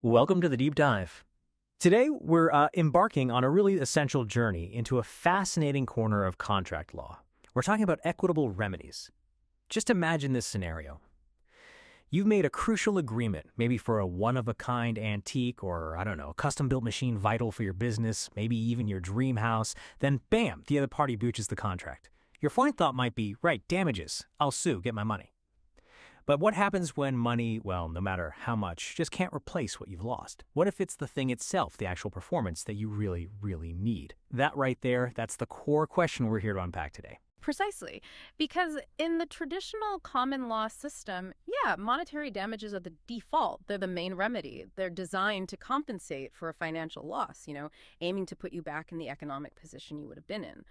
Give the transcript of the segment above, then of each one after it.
Welcome to the deep dive. Today, we're embarking on a really essential journey into a fascinating corner of contract law. We're talking about equitable remedies. Just imagine this scenario. You've made a crucial agreement, maybe for a one-of-a-kind antique or, I don't know, custom-built machine vital for your business, maybe even your dream house. Then, bam, the other party breaches the contract. Your fine thought might be, right, damages. I'll sue, get my money. But what happens when money, well, no matter how much, just can't replace what you've lost? What if it's the thing itself, the actual performance that you really, really need? That right there, that's the core question we're here to unpack today. Precisely. Because in the traditional common law system, yeah, monetary damages are the default. They're the main remedy. They're designed to compensate for a financial loss, aiming to put you back in the economic position you would have been in.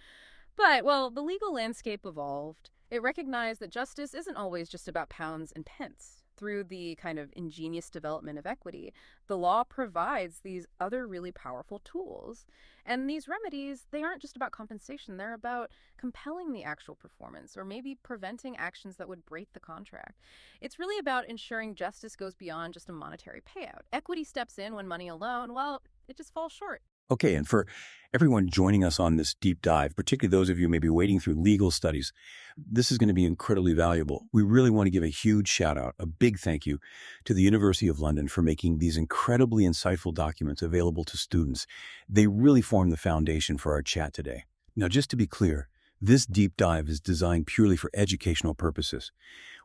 But, well, the legal landscape evolved. It recognized that justice isn't always just about pounds and pence. Through the kind of ingenious development of equity, the law provides these other really powerful tools. And these remedies, they aren't just about compensation, they're about compelling the actual performance or maybe preventing actions that would break the contract. It's really about ensuring justice goes beyond just a monetary payout. Equity steps in when money alone, well, it just falls short. Okay, and for everyone joining us on this deep dive, particularly those of you maybe wading through legal studies, this is going to be incredibly valuable. We really want to give a huge shout out, a big thank you to the University of London for making these incredibly insightful documents available to students. They really form the foundation for our chat today. Now, just to be clear, this deep dive is designed purely for educational purposes.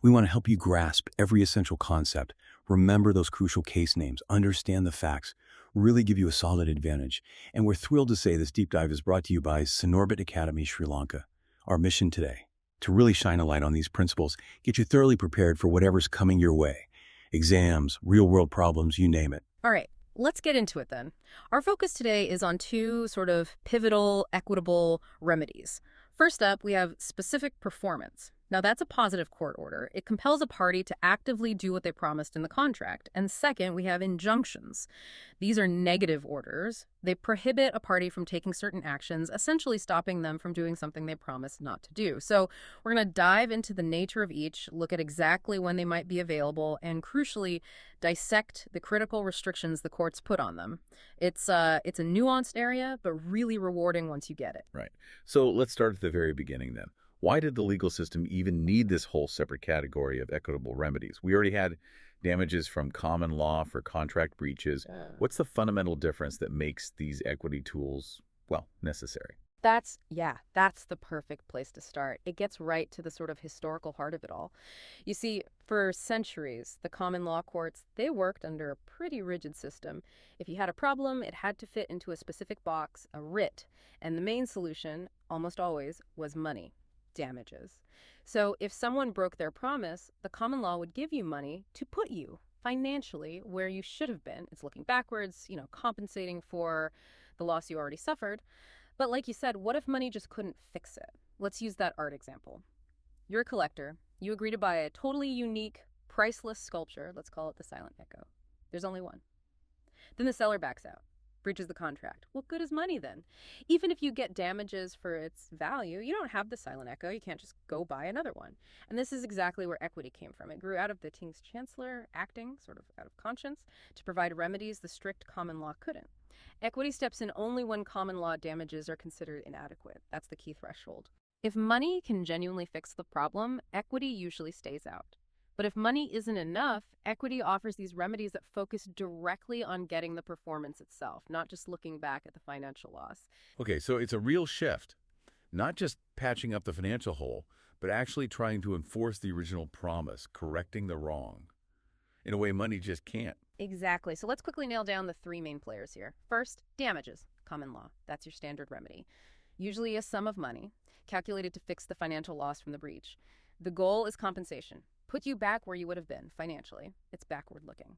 We want to help you grasp every essential concept, remember those crucial case names, understand the facts, really give you a solid advantage. And we're thrilled to say this deep dive is brought to you by Sinorbit Academy, Sri Lanka. Our mission today, to really shine a light on these principles, get you thoroughly prepared for whatever's coming your way. Exams, real-world problems, you name it. All right, let's get into it then. Our focus today is on two sort of pivotal, equitable remedies. First up, we have specific performance. Now, that's a positive court order. It compels a party to actively do what they promised in the contract. And second, we have injunctions. These are negative orders. They prohibit a party from taking certain actions, essentially stopping them from doing something they promised not to do. So we're going to dive into the nature of each, look at exactly when they might be available, and crucially, dissect the critical restrictions the courts put on them. It's a nuanced area, but really rewarding once you get it. Right. So let's start at the very beginning then. Why did the legal system even need this whole separate category of equitable remedies? We already had damages from common law for contract breaches. What's the fundamental difference that makes these equity tools, well, necessary? That's the perfect place to start. It gets right to the sort of historical heart of it all. You see, for centuries, the common law courts, they worked under a pretty rigid system. If you had a problem, it had to fit into a specific box, a writ, and the main solution, almost always, was money. Damages. So if someone broke their promise, the common law would give you money to put you financially where you should have been. It's looking backwards, compensating for the loss you already suffered. But like you said, what if money just couldn't fix it? Let's use that art example. You're a collector. You agree to buy a totally unique, priceless sculpture. Let's call it the Silent Echo. There's only one. Then the seller backs out. Breaches the contract. What good is money then? Even if you get damages for its value, you don't have the Silent Echo. You can't just go buy another one. And this is exactly where equity came from. It grew out of the king's chancellor acting, sort of out of conscience, to provide remedies the strict common law couldn't. Equity steps in only when common law damages are considered inadequate. That's the key threshold. If money can genuinely fix the problem, equity usually stays out. But if money isn't enough, equity offers these remedies that focus directly on getting the performance itself, not just looking back at the financial loss. Okay, so it's a real shift. Not just patching up the financial hole, but actually trying to enforce the original promise, correcting the wrong. In a way money just can't. Exactly. So let's quickly nail down the three main players here. First, damages. Common law. That's your standard remedy. Usually a sum of money, calculated to fix the financial loss from the breach. The goal is compensation. Put you back where you would have been financially. It's backward looking.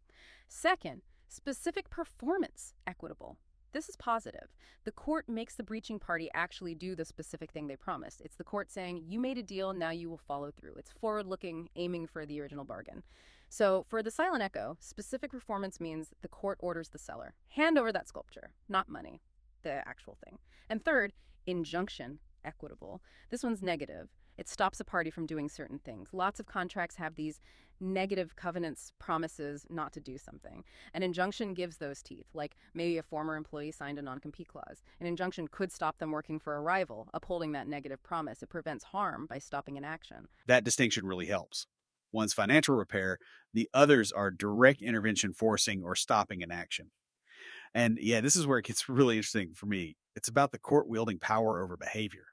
Second, specific performance, equitable. This is positive. The court makes the breaching party actually do the specific thing they promised. It's the court saying, you made a deal, now you will follow through. It's forward-looking, aiming for the original bargain. So for the Silent Echo, specific performance means the court orders the seller. Hand over that sculpture, not money, the actual thing. And third, injunction, equitable. This one's negative. It stops a party from doing certain things. Lots of contracts have these negative covenants promises not to do something. An injunction gives those teeth, like maybe a former employee signed a non-compete clause. An injunction could stop them working for a rival, upholding that negative promise. It prevents harm by stopping an action. That distinction really helps. One's financial repair, the others are direct intervention forcing or stopping an action. And yeah, this is where it gets really interesting for me. It's about the court wielding power over behavior,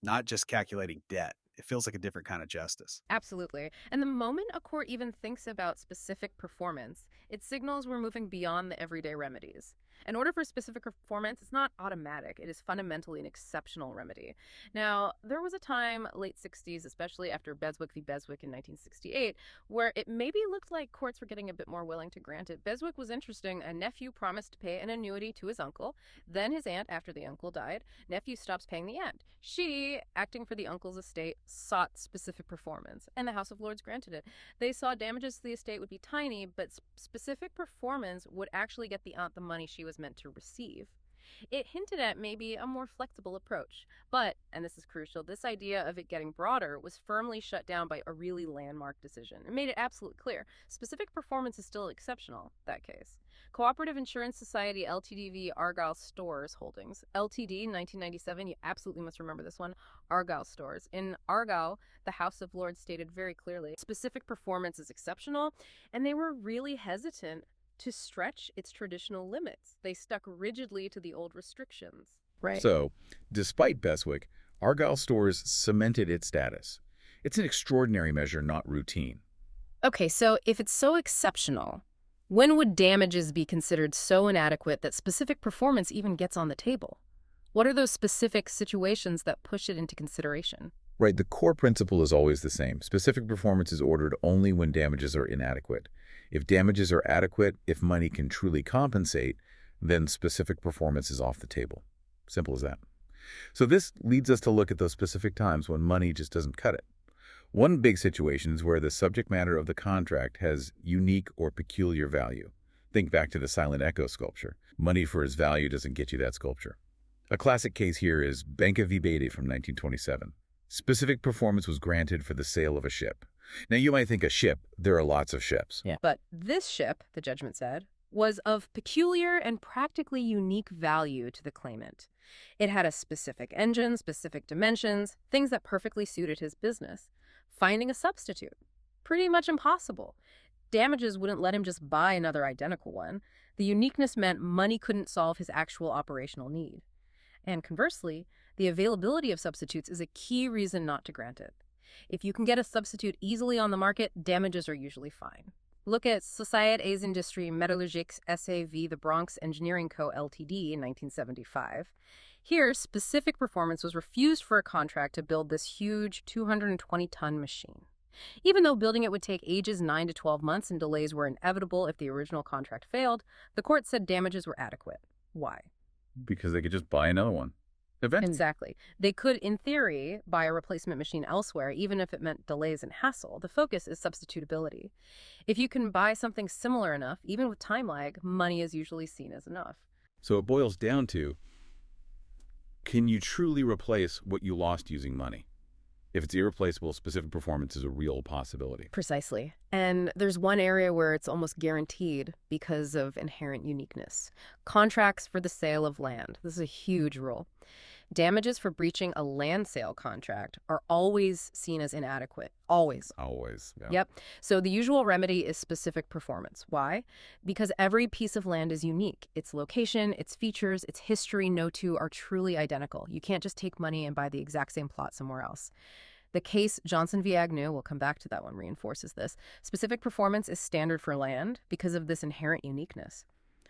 not just calculating debt. It feels like a different kind of justice. Absolutely. And the moment a court even thinks about specific performance, it signals we're moving beyond the everyday remedies. In order for specific performance, it's not automatic. It is fundamentally an exceptional remedy. Now, there was a time, late 60s, especially after Beswick v. Beswick in 1968, where it maybe looked like courts were getting a bit more willing to grant it. Beswick was interesting. A nephew promised to pay an annuity to his uncle, then his aunt after the uncle died. Nephew stops paying the aunt. She, acting for the uncle's estate, sought specific performance, and the House of Lords granted it. They saw damages to the estate would be tiny, but specific performance would actually get the aunt the money she was meant to receive. It hinted at maybe a more flexible approach, but, and this is crucial, this idea of it getting broader was firmly shut down by a really landmark decision. It made it absolutely clear. Specific performance is still exceptional, that case. Cooperative Insurance Society Ltd v. Argyle Stores Holdings. Ltd, 1997, you absolutely must remember this one, Argyle Stores. In Argyle, the House of Lords stated very clearly, specific performance is exceptional, and they were really hesitant to stretch its traditional limits. They stuck rigidly to the old restrictions. Right. So, despite Beswick, Argyle Stores cemented its status. It's an extraordinary measure, not routine. Okay, so if it's so exceptional, when would damages be considered so inadequate that specific performance even gets on the table? What are those specific situations that push it into consideration? Right, the core principle is always the same. Specific performance is ordered only when damages are inadequate. If damages are adequate, if money can truly compensate, then specific performance is off the table. Simple as that. So this leads us to look at those specific times when money just doesn't cut it. One big situation is where the subject matter of the contract has unique or peculiar value. Think back to the silent echo sculpture. Money for its value doesn't get you that sculpture. A classic case here is Banca v. Beatty from 1927. Specific performance was granted for the sale of a ship. Now, you might think a ship, there are lots of ships. Yeah. But this ship, the judgment said, was of peculiar and practically unique value to the claimant. It had a specific engine, specific dimensions, things that perfectly suited his business. Finding a substitute, pretty much impossible. Damages wouldn't let him just buy another identical one. The uniqueness meant money couldn't solve his actual operational need. And conversely, the availability of substitutes is a key reason not to grant it. If you can get a substitute easily on the market, damages are usually fine. Look at Société des Industries Métallurgiques S.A.V. The Bronx Engineering Co. Ltd. in 1975. Here, specific performance was refused for a contract to build this huge 220-ton machine. Even though building it would take ages 9 to 12 months and delays were inevitable if the original contract failed, the court said damages were adequate. Why? Because they could just buy another one. Eventually. Exactly. They could, in theory, buy a replacement machine elsewhere, even if it meant delays and hassle. The focus is substitutability. If you can buy something similar enough, even with time lag, money is usually seen as enough. So it boils down to, can you truly replace what you lost using money? If it's irreplaceable, specific performance is a real possibility. Precisely. And there's one area where it's almost guaranteed because of inherent uniqueness. Contracts for the sale of land. This is a huge rule. Damages for breaching a land sale contract are always seen as inadequate. Always. Always. Yeah. Yep. So the usual remedy is specific performance. Why? Because every piece of land is unique. Its location, its features, its history, no two are truly identical. You can't just take money and buy the exact same plot somewhere else. The case Johnson v. Agnew, we'll come back to that one, reinforces this. Specific performance is standard for land because of this inherent uniqueness.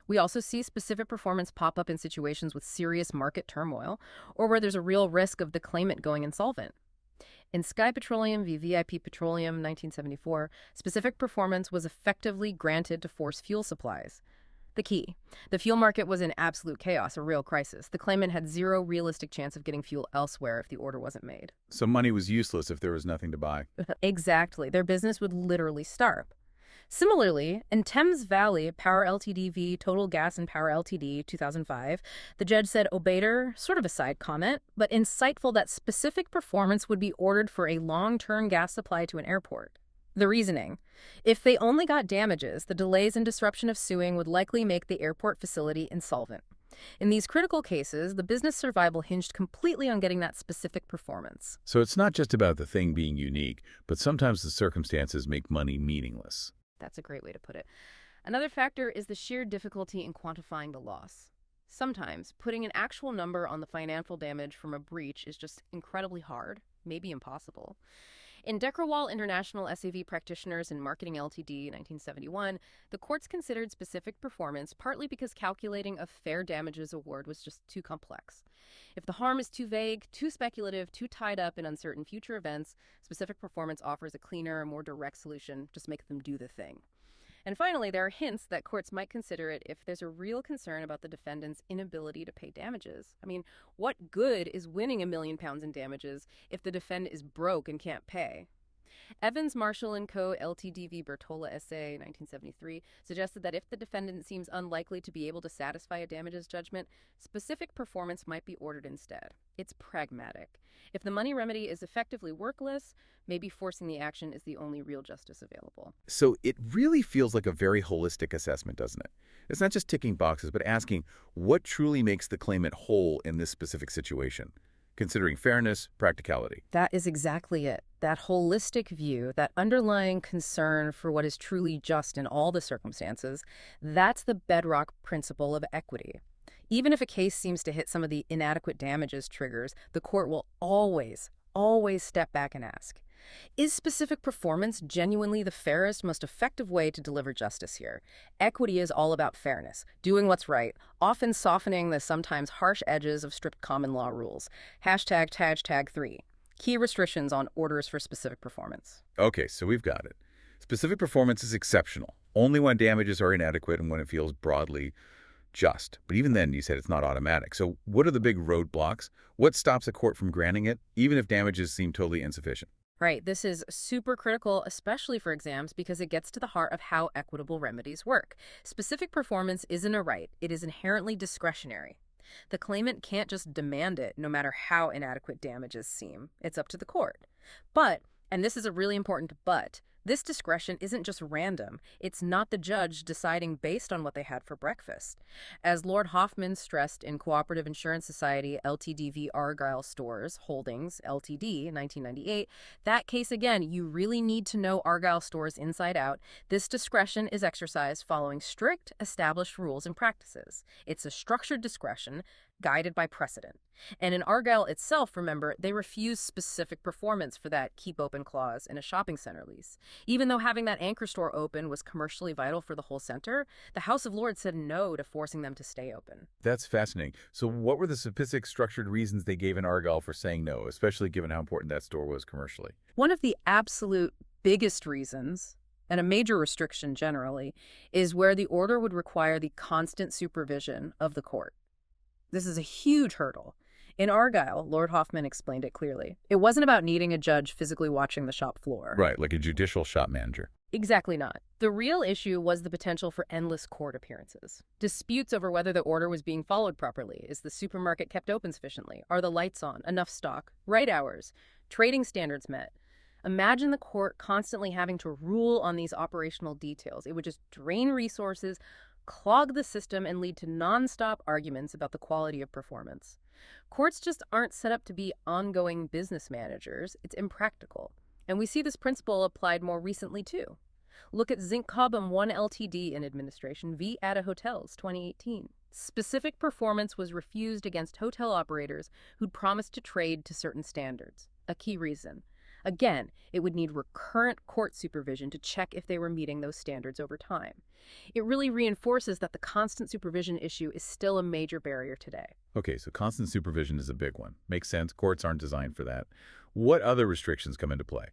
We also see specific performance pop up in situations with serious market turmoil or where there's a real risk of the claimant going insolvent. In Sky Petroleum v. VIP Petroleum, 1974, specific performance was effectively granted to force fuel supplies. The key: the fuel market was in absolute chaos, a real crisis. The claimant had zero realistic chance of getting fuel elsewhere if the order wasn't made. So money was useless if there was nothing to buy. Exactly. Their business would literally starve. Similarly, in Thames Valley Power Ltd v. Total Gas and Power Ltd, 2005, the judge said Obater, sort of a side comment, but insightful, that specific performance would be ordered for a long-term gas supply to an airport. The reasoning: if they only got damages, the delays and disruption of suing would likely make the airport facility insolvent. In these critical cases, the business survival hinged completely on getting that specific performance. So it's not just about the thing being unique, but sometimes the circumstances make money meaningless. That's a great way to put it. Another factor is the sheer difficulty in quantifying the loss. Sometimes, putting an actual number on the financial damage from a breach is just incredibly hard, maybe impossible. In Deckerwall International SAV Practitioners and Marketing Ltd. 1971, the courts considered specific performance partly because calculating a fair damages award was just too complex. If the harm is too vague, too speculative, too tied up in uncertain future events, specific performance offers a cleaner, more direct solution: just make them do the thing. And finally, there are hints that courts might consider it if there's a real concern about the defendant's inability to pay damages. I mean, what good is winning £1 million in damages if the defendant is broke and can't pay? Evans, Marshall & Co. Ltd v. Bertola S.A. 1973 suggested that if the defendant seems unlikely to be able to satisfy a damages judgment, specific performance might be ordered instead. It's pragmatic. If the money remedy is effectively workless, maybe forcing the action is the only real justice available. So it really feels like a very holistic assessment, doesn't it? It's not just ticking boxes, but asking what truly makes the claimant whole in this specific situation, considering fairness, practicality. That is exactly it. That holistic view, that underlying concern for what is truly just in all the circumstances, that's the bedrock principle of equity. Even if a case seems to hit some of the inadequate damages triggers, the court will always step back and ask, is specific performance genuinely the fairest, most effective way to deliver justice here? Equity is all about fairness, doing what's right, often softening the sometimes harsh edges of strict common law rules. Hashtag 3. Key restrictions on orders for specific performance. Okay, so we've got it. Specific performance is exceptional, only when damages are inadequate and when it feels broadly just. But even then, you said it's not automatic. So what are the big roadblocks? What stops a court from granting it, even if damages seem totally insufficient? Right. This is super critical, especially for exams, because it gets to the heart of how equitable remedies work. Specific performance isn't a right. It is inherently discretionary. The claimant can't just demand it, no matter how inadequate damages seem. It's up to the court. But, and this is a really important but, this discretion isn't just random. It's not the judge deciding based on what they had for breakfast. As Lord Hoffman stressed in Cooperative Insurance Society Ltd v. Argyle Stores Holdings Ltd. 1998, that case again, you really need to know Argyle Stores inside out. This discretion is exercised following strict, established rules and practices. It's a structured discretion guided by precedent. And in Argyle itself, remember, they refused specific performance for that keep open clause in a shopping center lease. Even though having that anchor store open was commercially vital for the whole center, the House of Lords said no to forcing them to stay open. That's fascinating. So what were the specific structured reasons they gave in Argyle for saying no, especially given how important that store was commercially? One of the absolute biggest reasons, and a major restriction generally, is where the order would require the constant supervision of the court. This is a huge hurdle. In Argyle, Lord Hoffman explained it clearly. It wasn't about needing a judge physically watching the shop floor. Right, like a judicial shop manager. Exactly not. The real issue was the potential for endless court appearances. Disputes over whether the order was being followed properly. Is the supermarket kept open sufficiently? Are the lights on? Enough stock? Right hours? Trading standards met? Imagine the court constantly having to rule on these operational details. It would just drain resources, clog the system, and lead to nonstop arguments about the quality of performance. Courts just aren't set up to be ongoing business managers. It's impractical. And we see this principle applied more recently, too. Look at Zinc Cobham 1 Ltd. In Administration v. Ada Hotels, 2018. Specific performance was refused against hotel operators who'd promised to trade to certain standards. A key reason. Again, it would need recurrent court supervision to check if they were meeting those standards over time. It really reinforces that the constant supervision issue is still a major barrier today. Okay, so constant supervision is a big one. Makes sense. Courts aren't designed for that. What other restrictions come into play?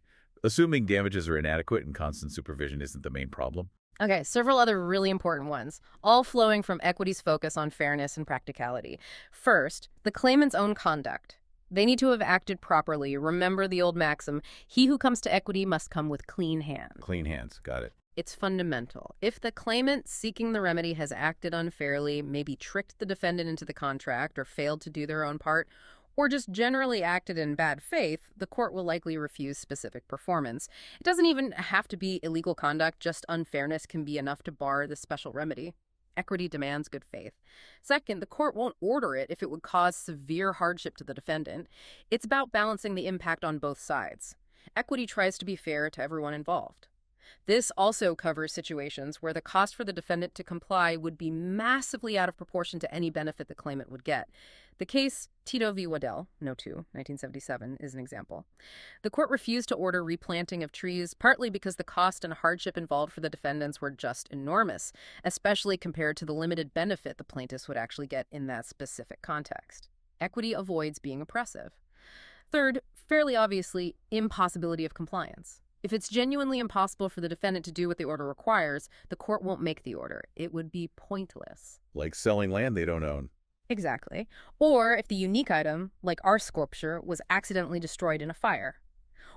Assuming damages are inadequate and constant supervision isn't the main problem. Okay, several other really important ones, all flowing from equity's focus on fairness and practicality. First, the claimant's own conduct. They need to have acted properly. Remember the old maxim, he who comes to equity must come with clean hands. Clean hands, got it. It's fundamental. If the claimant seeking the remedy has acted unfairly, maybe tricked the defendant into the contract or failed to do their own part, or just generally acted in bad faith, the court will likely refuse specific performance. It doesn't even have to be illegal conduct, just unfairness can be enough to bar the special remedy. Equity demands good faith. Second, the court won't order it if it would cause severe hardship to the defendant. It's about balancing the impact on both sides. Equity tries to be fair to everyone involved. This also covers situations where the cost for the defendant to comply would be massively out of proportion to any benefit the claimant would get. The case Tito v. Waddell, No. 2, 1977, is an example. The court refused to order replanting of trees, partly because the cost and hardship involved for the defendants were just enormous, especially compared to the limited benefit the plaintiffs would actually get in that specific context. Equity avoids being oppressive. Third, fairly obviously, impossibility of compliance. If it's genuinely impossible for the defendant to do what the order requires, the court won't make the order. It would be pointless. Like selling land they don't own. Exactly. Or if the unique item, like our sculpture, was accidentally destroyed in a fire.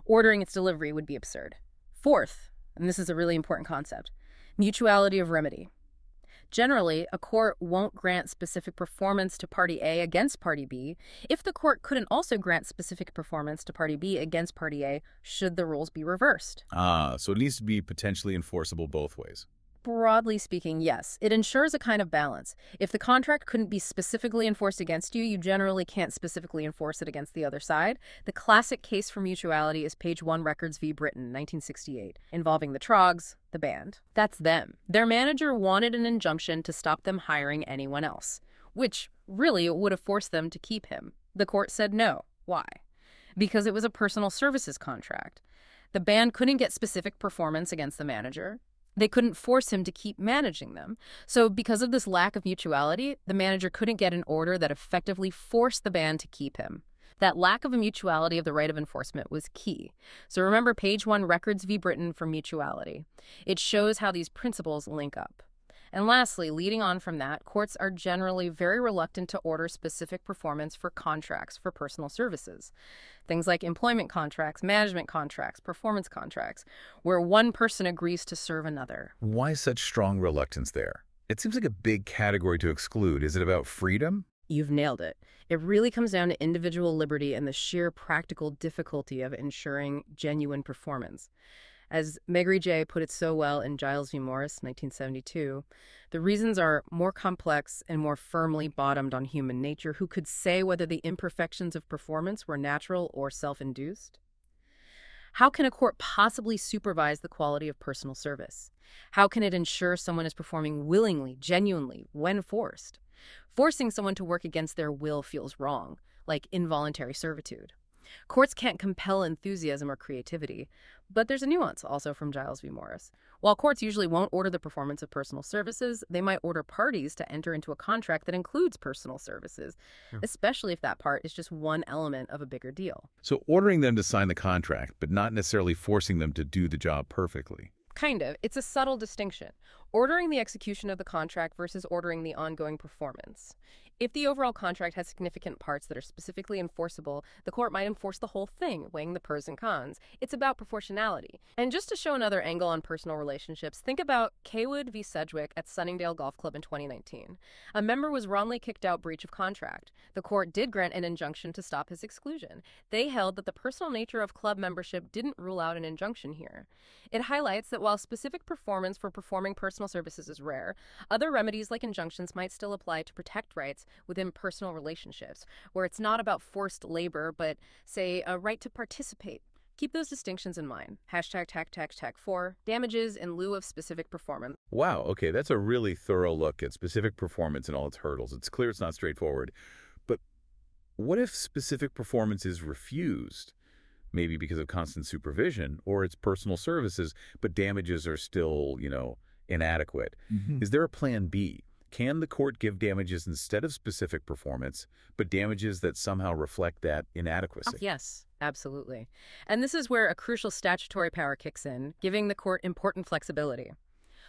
Ordering its delivery would be absurd. Fourth, and this is a really important concept, mutuality of remedy. Generally, a court won't grant specific performance to Party A against Party B if the court couldn't also grant specific performance to Party B against Party A should the rules be reversed. So it needs to be potentially enforceable both ways. Broadly speaking, yes. It ensures a kind of balance. If the contract couldn't be specifically enforced against you, you generally can't specifically enforce it against the other side. The classic case for mutuality is Page 1 Records v. Britain, 1968, involving the Trogs, the band. That's them. Their manager wanted an injunction to stop them hiring anyone else, which really would have forced them to keep him. The court said no. Why? Because it was a personal services contract. The band couldn't get specific performance against the manager. They couldn't force him to keep managing them. So because of this lack of mutuality, the manager couldn't get an order that effectively forced the band to keep him. That lack of a mutuality of the right of enforcement was key. So remember Page 1 Records v. Britain for mutuality. It shows how these principles link up. And lastly, leading on from that, courts are generally very reluctant to order specific performance for contracts for personal services. Things like employment contracts, management contracts, performance contracts, where one person agrees to serve another. Why such strong reluctance there? It seems like a big category to exclude. Is it about freedom? You've nailed it. It really comes down to individual liberty and the sheer practical difficulty of ensuring genuine performance. As Megri J. put it so well in Giles v. Morris, 1972, the reasons are more complex and more firmly bottomed on human nature. Who could say whether the imperfections of performance were natural or self-induced? How can a court possibly supervise the quality of personal service? How can it ensure someone is performing willingly, genuinely, when forced? Forcing someone to work against their will feels wrong, like involuntary servitude. Courts can't compel enthusiasm or creativity, but there's a nuance also from Giles v. Morris. While courts usually won't order the performance of personal services, they might order parties to enter into a contract that includes personal services, especially if that part is just one element of a bigger deal. So ordering them to sign the contract, but not necessarily forcing them to do the job perfectly. Kind of. It's a subtle distinction. Ordering the execution of the contract versus ordering the ongoing performance. If the overall contract has significant parts that are specifically enforceable, the court might enforce the whole thing, weighing the pros and cons. It's about proportionality. And just to show another angle on personal relationships, think about Kaywood v. Sedgwick at Sunningdale Golf Club in 2019. A member was wrongly kicked out breach of contract. The court did grant an injunction to stop his exclusion. They held that the personal nature of club membership didn't rule out an injunction here. It highlights that while specific performance for performing personal services is rare, other remedies like injunctions might still apply to protect rights within personal relationships, where it's not about forced labor, but, say, a right to participate. Keep those distinctions in mind. #TAG 4, damages in lieu of specific performance. Wow, okay, that's a really thorough look at specific performance and all its hurdles. It's clear it's not straightforward. But what if specific performance is refused? Maybe because of constant supervision, or it's personal services, but damages are still, inadequate. Is there a plan B? Can the court give damages instead of specific performance, but damages that somehow reflect that inadequacy? Oh, yes, absolutely. And this is where a crucial statutory power kicks in, giving the court important flexibility.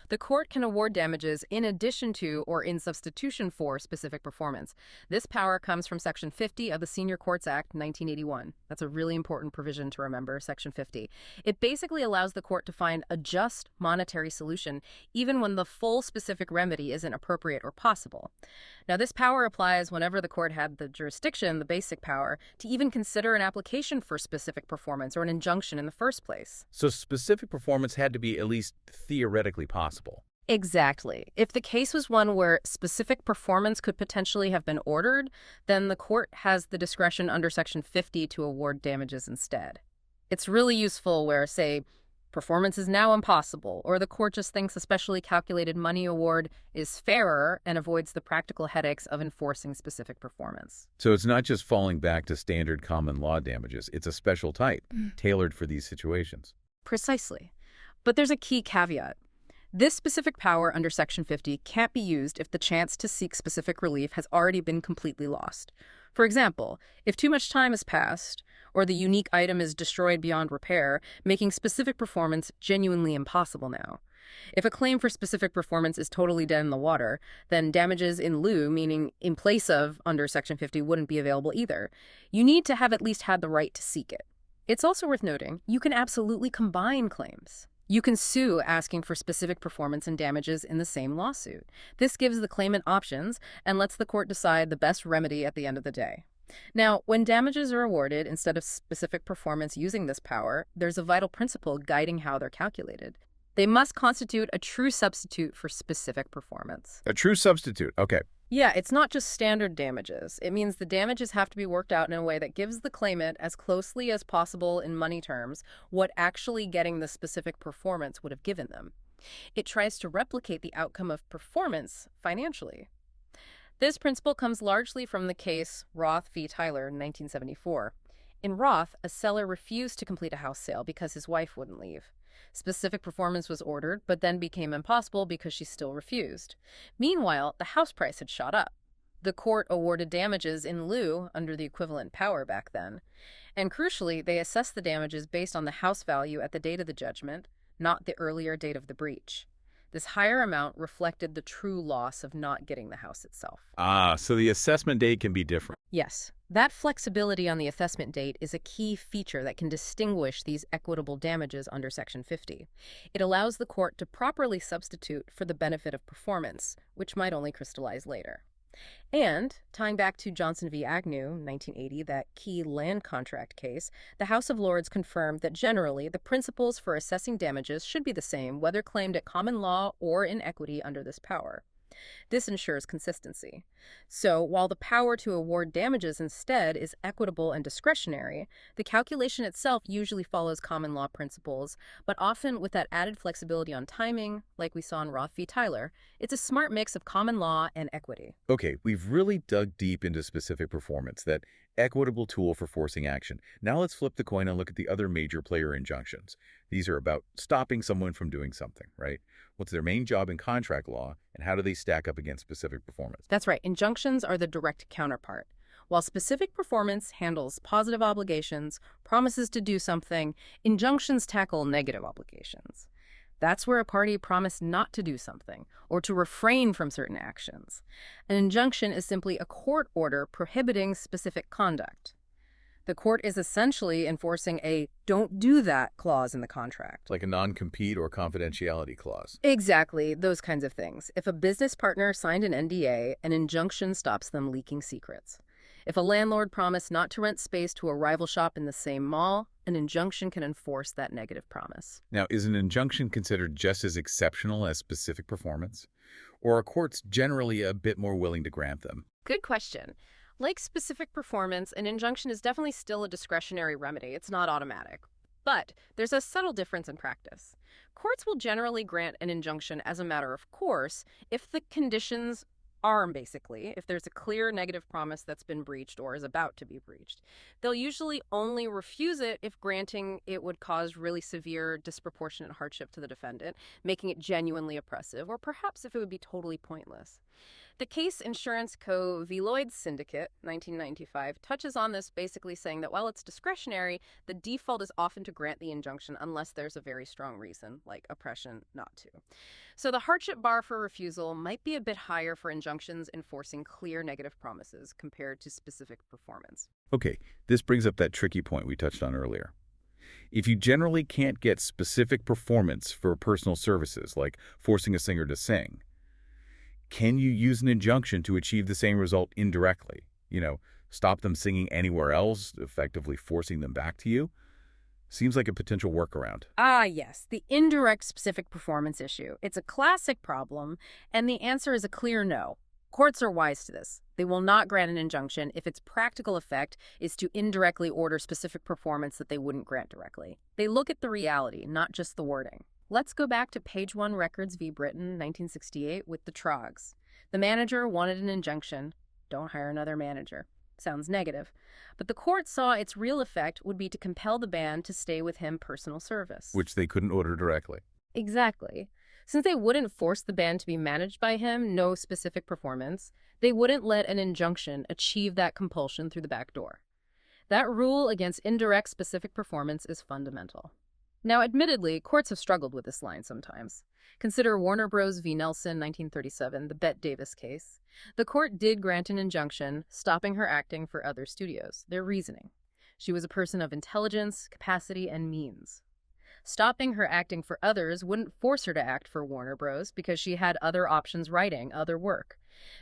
The court can award damages in addition to or in substitution for specific performance. This power comes from Section 50 of the Senior Courts Act, 1981. That's a really important provision to remember, Section 50. It basically allows the court to find a just monetary solution even when the full specific remedy isn't appropriate or possible. Now, this power applies whenever the court had the jurisdiction, the basic power, to even consider an application for specific performance or an injunction in the first place. So specific performance had to be at least theoretically possible. Exactly. If the case was one where specific performance could potentially have been ordered, then the court has the discretion under Section 50 to award damages instead. It's really useful where, say, performance is now impossible, or the court just thinks a specially calculated money award is fairer and avoids the practical headaches of enforcing specific performance. So it's not just falling back to standard common law damages. It's a special type, tailored for these situations. Precisely. But there's a key caveat. This specific power under Section 50 can't be used if the chance to seek specific relief has already been completely lost. For example, if too much time has passed, or the unique item is destroyed beyond repair, making specific performance genuinely impossible now. If a claim for specific performance is totally dead in the water, then damages in lieu, meaning in place of, under Section 50, wouldn't be available either. You need to have at least had the right to seek it. It's also worth noting, you can absolutely combine claims. You can sue asking for specific performance and damages in the same lawsuit. This gives the claimant options and lets the court decide the best remedy at the end of the day. Now, when damages are awarded instead of specific performance using this power, there's a vital principle guiding how they're calculated. They must constitute a true substitute for specific performance. A true substitute. Okay. Yeah, it's not just standard damages. It means the damages have to be worked out in a way that gives the claimant, as closely as possible in money terms, what actually getting the specific performance would have given them. It tries to replicate the outcome of performance financially. This principle comes largely from the case Roth v. Tyler in 1974. In Roth, a seller refused to complete a house sale because his wife wouldn't leave. Specific performance was ordered, but then became impossible because she still refused. Meanwhile, the house price had shot up. The court awarded damages in lieu under the equivalent power back then. And crucially, they assessed the damages based on the house value at the date of the judgment, not the earlier date of the breach. This higher amount reflected the true loss of not getting the house itself. So the assessment date can be different. Yes, that flexibility on the assessment date is a key feature that can distinguish these equitable damages under Section 50. It allows the court to properly substitute for the benefit of performance, which might only crystallize later. And, tying back to Johnson v. Agnew, 1980, that key land contract case, the House of Lords confirmed that generally the principles for assessing damages should be the same whether claimed at common law or in equity under this power. This ensures consistency. So, while the power to award damages instead is equitable and discretionary, the calculation itself usually follows common law principles, but often with that added flexibility on timing, like we saw in Roth v. Tyler. It's a smart mix of common law and equity. Okay, we've really dug deep into specific performance, that equitable tool for forcing action. Now let's flip the coin and look at the other major player injunctions. These are about stopping someone from doing something, right? What's their main job in contract law, and how do they stack up against specific performance? That's right. Injunctions are the direct counterpart. While specific performance handles positive obligations, promises to do something, injunctions tackle negative obligations. That's where a party promised not to do something or to refrain from certain actions. An injunction is simply a court order prohibiting specific conduct. The court is essentially enforcing a "don't do that" clause in the contract. Like a non-compete or confidentiality clause. Exactly, those kinds of things. If a business partner signed an NDA, an injunction stops them leaking secrets. If a landlord promised not to rent space to a rival shop in the same mall, an injunction can enforce that negative promise. Now, is an injunction considered just as exceptional as specific performance? Or are courts generally a bit more willing to grant them? Good question. Like specific performance, an injunction is definitely still a discretionary remedy. It's not automatic. But there's a subtle difference in practice. Courts will generally grant an injunction as a matter of course if the conditions are basically, if there's a clear negative promise that's been breached or is about to be breached. They'll usually only refuse it if granting it would cause really severe disproportionate hardship to the defendant, making it genuinely oppressive, or perhaps if it would be totally pointless. The case Insurance Co. v. Lloyd's Syndicate, 1995, touches on this, basically saying that while it's discretionary, the default is often to grant the injunction unless there's a very strong reason, like oppression, not to. So the hardship bar for refusal might be a bit higher for injunctions enforcing clear negative promises compared to specific performance. Okay, this brings up that tricky point we touched on earlier. If you generally can't get specific performance for personal services, like forcing a singer to sing, can you use an injunction to achieve the same result indirectly? Stop them singing anywhere else, effectively forcing them back to you? Seems like a potential workaround. Ah, yes, the indirect specific performance issue. It's a classic problem, and the answer is a clear no. Courts are wise to this. They will not grant an injunction if its practical effect is to indirectly order specific performance that they wouldn't grant directly. They look at the reality, not just the wording. Let's go back to Page 1 Records v. Britain, 1968, with the Trogs. The manager wanted an injunction. Don't hire another manager. Sounds negative. But the court saw its real effect would be to compel the band to stay with him personal service. Which they couldn't order directly. Exactly. Since they wouldn't force the band to be managed by him, no specific performance, they wouldn't let an injunction achieve that compulsion through the back door. That rule against indirect specific performance is fundamental. Now, admittedly, courts have struggled with this line sometimes. Consider Warner Bros. V. Nelson, 1937, the Bette Davis case. The court did grant an injunction, stopping her acting for other studios. Their reasoning: she was a person of intelligence, capacity, and means. Stopping her acting for others wouldn't force her to act for Warner Bros. Because she had other options writing, other work.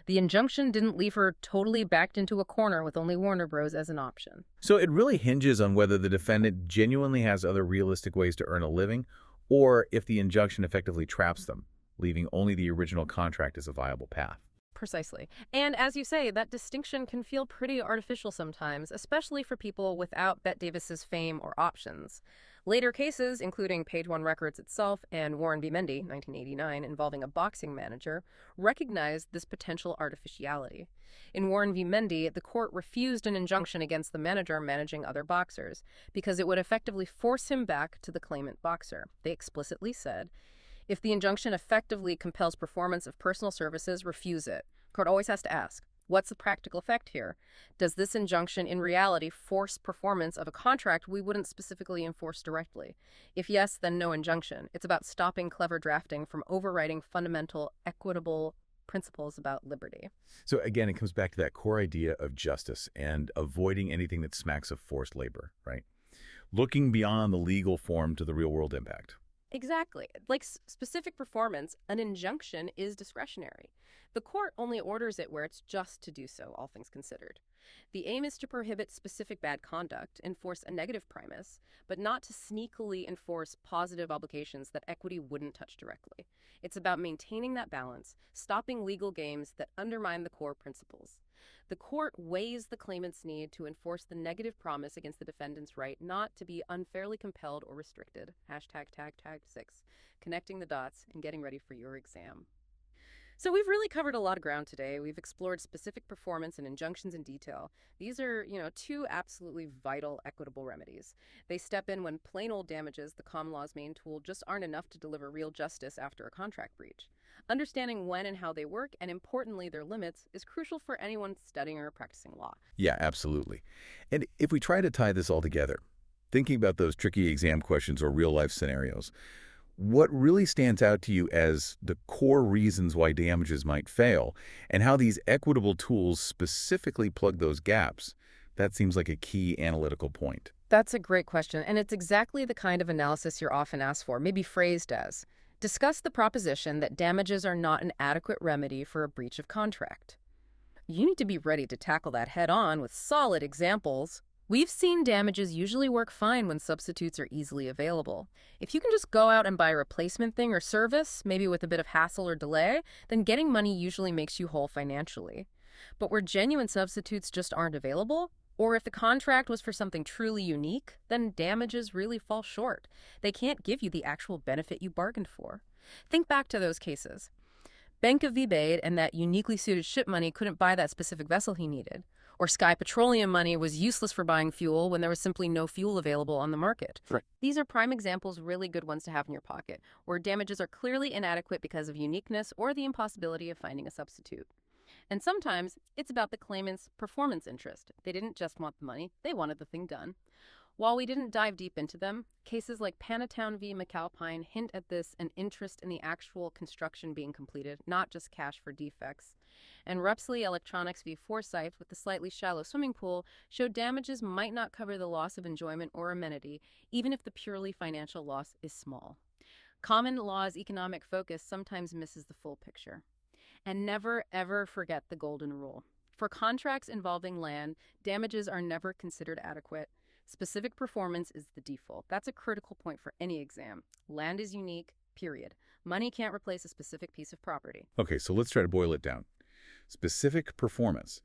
The injunction didn't leave her totally backed into a corner with only Warner Bros. As an option. So it really hinges on whether the defendant genuinely has other realistic ways to earn a living, or if the injunction effectively traps them, leaving only the original contract as a viable path. Precisely. And as you say, that distinction can feel pretty artificial sometimes, especially for people without Bette Davis's fame or options. Later cases, including Page 1 Records itself and Warren v. Mendy, 1989, involving a boxing manager, recognized this potential artificiality. In Warren v. Mendy, the court refused an injunction against the manager managing other boxers because it would effectively force him back to the claimant boxer. They explicitly said, if the injunction effectively compels performance of personal services, refuse it. Court always has to ask, what's the practical effect here? Does this injunction in reality force performance of a contract we wouldn't specifically enforce directly? If yes, then no injunction. It's about stopping clever drafting from overriding fundamental, equitable principles about liberty. So again, it comes back to that core idea of justice and avoiding anything that smacks of forced labor, right? Looking beyond the legal form to the real-world impact. Exactly. Like specific performance, an injunction is discretionary. The court only orders it where it's just to do so, all things considered. The aim is to prohibit specific bad conduct, enforce a negative primus, but not to sneakily enforce positive obligations that equity wouldn't touch directly. It's about maintaining that balance, stopping legal games that undermine the core principles. The court weighs the claimant's need to enforce the negative promise against the defendant's right not to be unfairly compelled or restricted. #tag6. Connecting the dots and getting ready for your exam. So we've really covered a lot of ground today. We've explored specific performance and injunctions in detail. These are, two absolutely vital equitable remedies. They step in when plain old damages, the common law's main tool, just aren't enough to deliver real justice after a contract breach. Understanding when and how they work, and importantly their limits, is crucial for anyone studying or practicing law. Yeah, absolutely. And if we try to tie this all together, thinking about those tricky exam questions or real-life scenarios, what really stands out to you as the core reasons why damages might fail, and how these equitable tools specifically plug those gaps? That seems like a key analytical point. That's a great question, and it's exactly the kind of analysis you're often asked for, maybe phrased as, discuss the proposition that damages are not an adequate remedy for a breach of contract. You need to be ready to tackle that head-on with solid examples. We've seen damages usually work fine when substitutes are easily available. If you can just go out and buy a replacement thing or service, maybe with a bit of hassle or delay, then getting money usually makes you whole financially. But where genuine substitutes just aren't available, or if the contract was for something truly unique, then damages really fall short. They can't give you the actual benefit you bargained for. Think back to those cases. Bank of V-Bade and that uniquely suited ship money couldn't buy that specific vessel he needed. Or Sky Petroleum money was useless for buying fuel when there was simply no fuel available on the market. Right. These are prime examples, really good ones to have in your pocket, where damages are clearly inadequate because of uniqueness or the impossibility of finding a substitute. And sometimes it's about the claimant's performance interest. They didn't just want the money, they wanted the thing done. While we didn't dive deep into them, cases like Panatown v. McAlpine hint at this, an interest in the actual construction being completed, not just cash for defects. And Rupsley Electronics v. Forsyth, with the slightly shallow swimming pool, showed damages might not cover the loss of enjoyment or amenity, even if the purely financial loss is small. Common law's economic focus sometimes misses the full picture. And never, ever forget the golden rule. For contracts involving land, damages are never considered adequate. Specific performance is the default. That's a critical point for any exam. Land is unique, period. Money can't replace a specific piece of property. Okay, so let's try to boil it down. Specific performance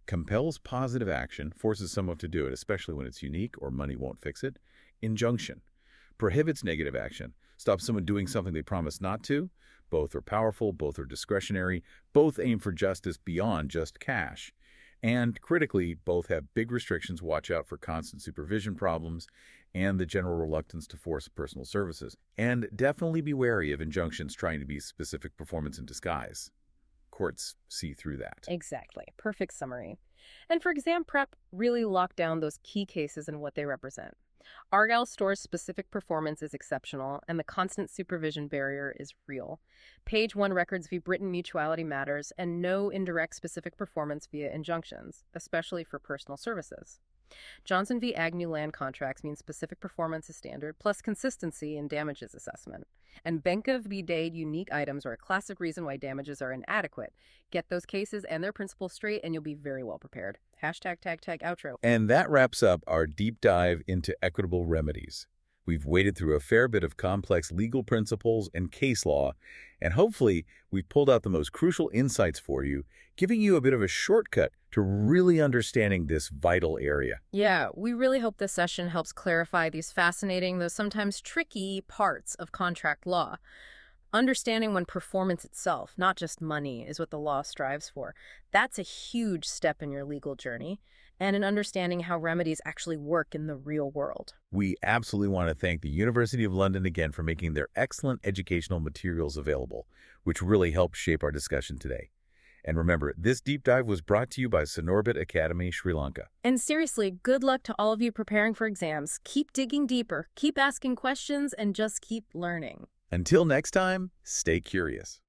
compels positive action, forces someone to do it, especially when it's unique or money won't fix it. Injunction prohibits negative action, stops someone doing something they promised not to. Both are powerful, both are discretionary, both aim for justice beyond just cash. And critically, both have big restrictions, watch out for constant supervision problems, and the general reluctance to force personal services. And definitely be wary of injunctions trying to be specific performance in disguise. Courts see through that. Exactly. Perfect summary. And for exam prep, really lock down those key cases and what they represent. Argyle Store's specific performance is exceptional, and the constant supervision barrier is real. Page 1 records v. Britain mutuality matters, and no indirect specific performance via injunctions, especially for personal services. Johnson v. Agnew land contracts means specific performance is standard, plus consistency in damages assessment. And Benka v. Dade unique items are a classic reason why damages are inadequate. Get those cases and their principles straight, and you'll be very well prepared. Hashtag tag outro. And that wraps up our deep dive into equitable remedies. We've waded through a fair bit of complex legal principles and case law, and hopefully we've pulled out the most crucial insights for you, giving you a bit of a shortcut to really understanding this vital area. Yeah, we really hope this session helps clarify these fascinating, though sometimes tricky, parts of contract law. Understanding when performance itself, not just money, is what the law strives for. That's a huge step in your legal journey, and in understanding how remedies actually work in the real world. We absolutely want to thank the University of London again for making their excellent educational materials available, which really helped shape our discussion today. And remember, this deep dive was brought to you by Sinorbit Academy, Sri Lanka. And seriously, good luck to all of you preparing for exams. Keep digging deeper, keep asking questions, and just keep learning. Until next time, stay curious.